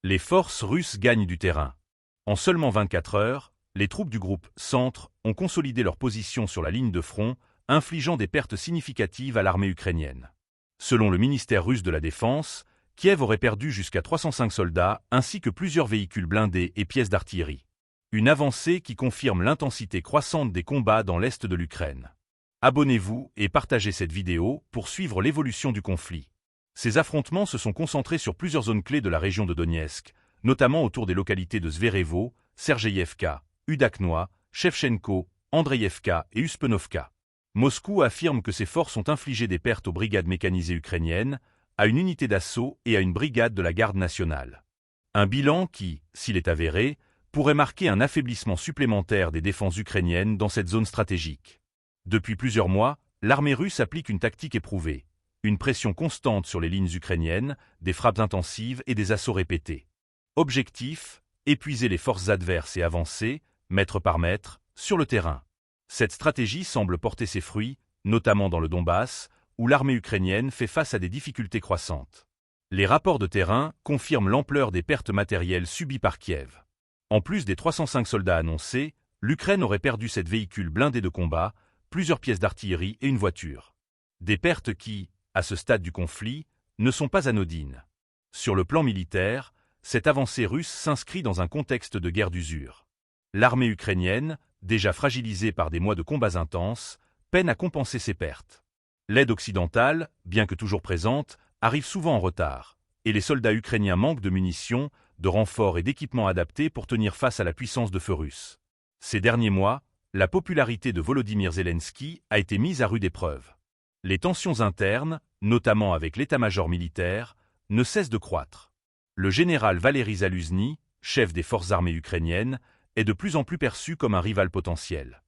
Les forces russes gagnent du terrain. En seulement 24 heures, les troupes du groupe Centre ont consolidé leur position sur la ligne de front, infligeant des pertes significatives à l'armée ukrainienne. Selon le ministère russe de la Défense, Kiev aurait perdu jusqu'à 305 soldats ainsi que plusieurs véhicules blindés et pièces d'artillerie. Une avancée qui confirme l'intensité croissante des combats dans l'est de l'Ukraine. Abonnez-vous et partagez cette vidéo pour suivre l'évolution du conflit. Ces affrontements se sont concentrés sur plusieurs zones clés de la région de Donetsk, notamment autour des localités de Zverevo, Sergeyevka, Udaknoye, Shevchenko, Andreïevka et Uspenovka. Moscou affirme que ses forces ont infligé des pertes aux brigades mécanisées ukrainiennes, à une unité d'assaut et à une brigade de la garde nationale. Un bilan qui, s'il est avéré, pourrait marquer un affaiblissement supplémentaire des défenses ukrainiennes dans cette zone stratégique. Depuis plusieurs mois, l'armée russe applique une tactique éprouvée, une pression constante sur les lignes ukrainiennes, des frappes intensives et des assauts répétés. Objectif, épuiser les forces adverses et avancer, mètre par mètre, sur le terrain. Cette stratégie semble porter ses fruits, notamment dans le Donbass, où l'armée ukrainienne fait face à des difficultés croissantes. Les rapports de terrain confirment l'ampleur des pertes matérielles subies par Kiev. En plus des 305 soldats annoncés, l'Ukraine aurait perdu 7 véhicules blindés de combat, plusieurs pièces d'artillerie et une voiture. Des pertes qui, à ce stade du conflit, ne sont pas anodines. Sur le plan militaire, cette avancée russe s'inscrit dans un contexte de guerre d'usure. L'armée ukrainienne, déjà fragilisée par des mois de combats intenses, peine à compenser ses pertes. L'aide occidentale, bien que toujours présente, arrive souvent en retard, et les soldats ukrainiens manquent de munitions, de renforts et d'équipements adaptés pour tenir face à la puissance de feu russe. Ces derniers mois, la popularité de Volodymyr Zelensky a été mise à rude épreuve. Les tensions internes, notamment avec l'état-major militaire, ne cessent de croître. Le général Valery Zaluzny, chef des forces armées ukrainiennes, est de plus en plus perçu comme un rival potentiel.